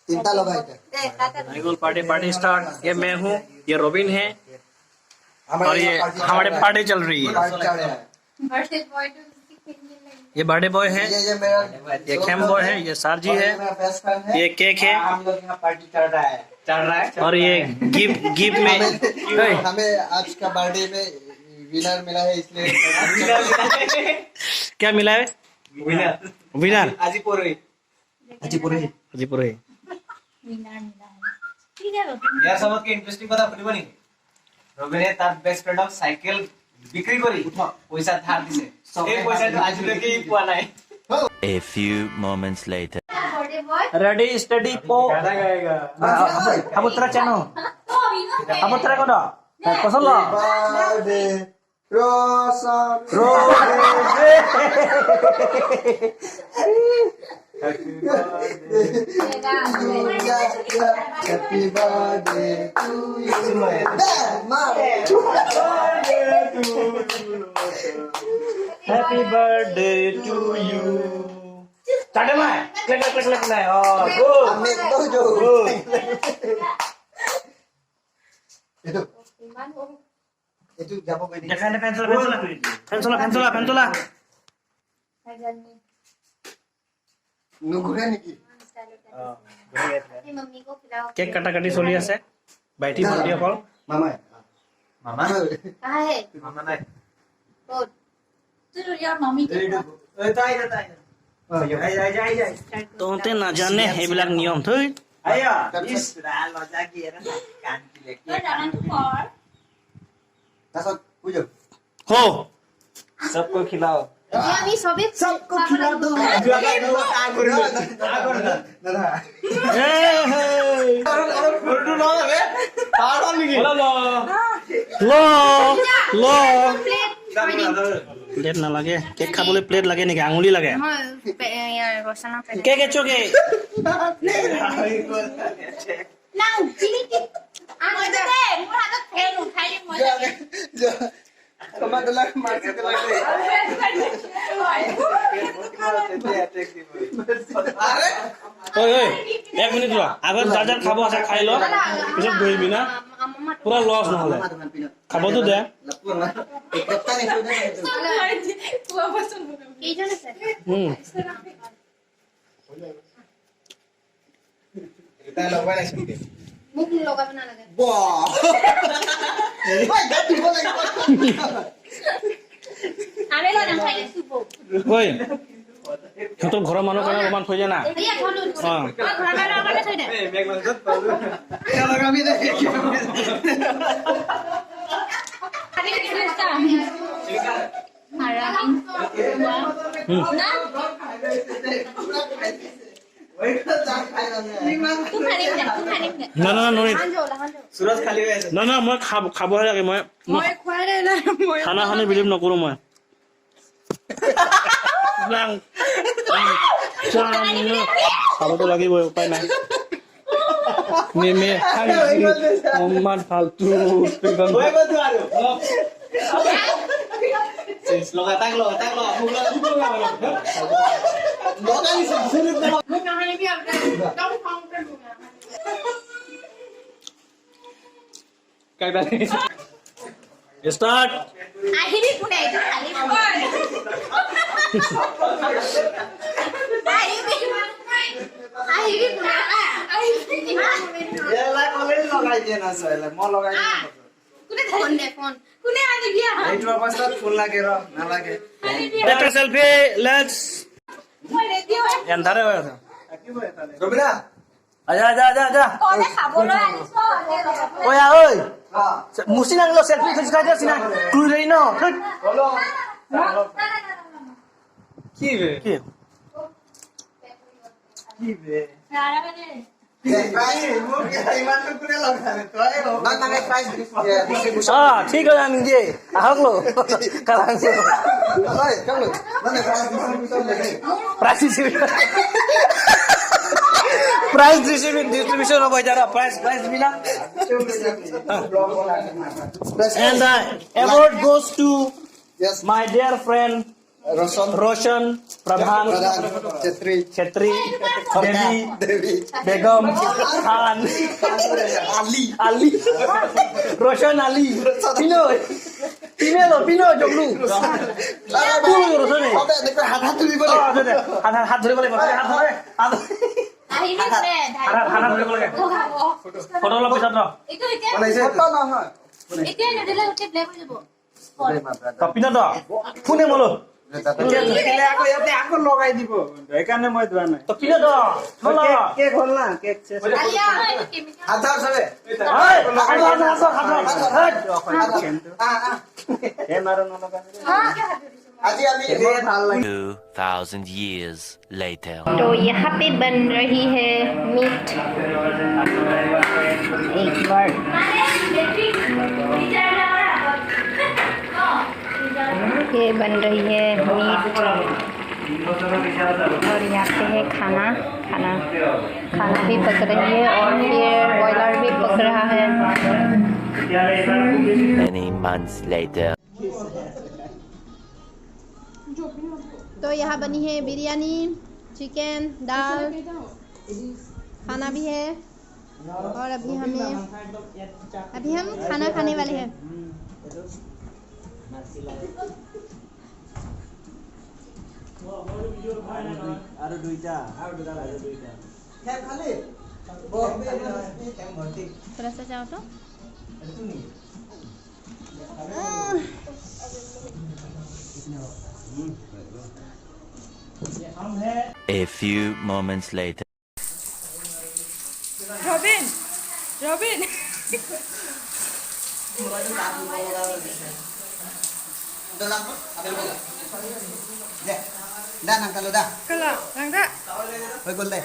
तीनटा लगाई थे नाइगुल पार्टी स्टार्ट। ये मैं हूँ, ये रोबिन है और ये हमारे पार्टी चल रही है। ये बर्थडे बॉय है, ये मेरा ये कैम बॉय है, ये सारजी है, मेरा बेस्ट फ्रेंड है। ये केक है हम लोग यहाँ पार्टी चल रहा है और ये गिफ्ट में हमें आज का बर्थडे में विनर मिला है इसलिए क्या मिला है? विनर हाजीपुर ইয়াৰ সবতকে ইন্টাৰেস্টিং কথা শুনিব নেকি? ৰবিনে তাৰ বেষ্ট ফ্ৰেণ্ডক সাইকেল বিক্ৰী কৰি পইচা ধাৰ দিছে। এই পইচাটো আজিলৈকে পোৱা নাই। A few moments later. Ready study पो अब तेरा चैनो अब तेरा कोडा कसं ला birthday Roshan happy birthday to you happy birthday to you चाटे में क्लिक क्लिक क्लिक नहीं और itu যাব কই देखा ने पेंसुला নুঘুরে নাকি केक काटाकाटी চলি আছে বাইটি ভণ্টি অকল মামা মামা মামা নাই। এই তাই তহঁতে নাজানে সেইবিলাক নিয়ম থৈ আয়া ইস লজা কি এরা কান কি লেকি তাছত বুঝো हो सबको खिलाओ सबको खिला दो दादा हे हे लो लो प्लेट ना लगे केक खाबले प्लेट लगे नेকি আঙুলি লাগে केक এচকে তোমার তো লাগ মারতে লাগবে আরে ओए ओए एक मिनिट रो আগত যার খাবো আছে খাই লো পিছত গইবি না পুরা লস নহলে খাবো তো দে এটা লগাই নাছিলি মুখ লগাবে না লাগে বাহ ভাই গাটি বলে আরে না খাইলে সুপো ওই তোর ঘৰৰ মানুহ কাৰণে ৰোমান থৈ যায় না ইয়া ধনু ঘৰৰ কাৰণে থৈ দে এই মেঘ মজত পালো क्या लगा भी देखिए খালি কি চেষ্টা আরাম না ওইটা চা খাই না তুই খালি দে না না নৰি হাঁজো সুৰজ খালি হৈ আছে। না না মই খাবহে লাগে মই খুৱাই দে মই খানা খানি বিলিভ নকৰো মই খাবতো লাগিবই উপায় নাই মান ফালতু হৈ গ'ল তো আৰু লগা তাক মুখ লগা লগাই শুরু মুখ না খালি বিয়া দাও খাও কে কাইবা স্টার্ট আহিবি কোনে খালি আহিবি কোনে এলা কলেজ লগাই দিয়ে না সয়লা ম লগাই দিয়ে কোনে ফোন দে ফোন কোনে আনি বিয়া এইটো অৱস্থাত ফোন লাগে ৰ নালাগে টেক আ সেলফি লেটস মই ৰেডি হৈ এন্ধাৰে হৈ আছে থাকিবই তালে রবিনা আজা আজা আজা আজা কোনে খাবলৈ আনিছ ওই ওই মুসি নাগলো সেলফি খিচকা দে সিনা তুই রেই ন বলো কি বে কি কি বে প্রাইস ইমান তো কোনে লগালে তই না না প্রাইস ডিস্ট্রিবিউশন ঠিক আছে আমি দিয়ে আহক লো কালাং ওই কেমন মানে প্রাইস ডিস্ট্রিবিউশন লাগে प्राइस डिस्ट्रीब्यूशन हो जरा प्राइस मिला and the award goes to Yes. my dear friend रोशन प्रधान छेत्री छेत्री देवी देवी बेगम खान आली रोशन आली পিনো জগলু रोशन হাত তুলিব হাত ধৰিব লাগিব হাত আহিবি কোনে হাত ধৰিব লাগে ফটো অলপ পিছত ৰ এইটো এতিয়া নহয় এতিয়া নেদিলে উঠে ব্লেক হৈ যাব তপিনা তো ফোনে মলো আকৌ ইয়াতে আকৌ লগাই দিব সেইকাৰণে মই যোৱা নাই তপিনা তো নলা কেক হ'ল না কেক চেক আলিয়া এইটো কেমিকেল হাত ধৰ চবে হে মাৰো নলগা আজি আমি 2,000 years later. तो यहाँ पे बन रही है मीट एक बार ये बन रही है मीट और यहाँ पे है खाना भी पक रही है और ये बॉयलर भी पक रहा है Many months later. तो यहाँ बनी है बिरयानी चिकन दाल खाना भी है और अभी हम खाना खाने वाले हैं আৰু দুইটা थोड़ा सा जाओ तो A few moments later. Robin. dah nang kalau dah Kalau langka. Hoy gol deh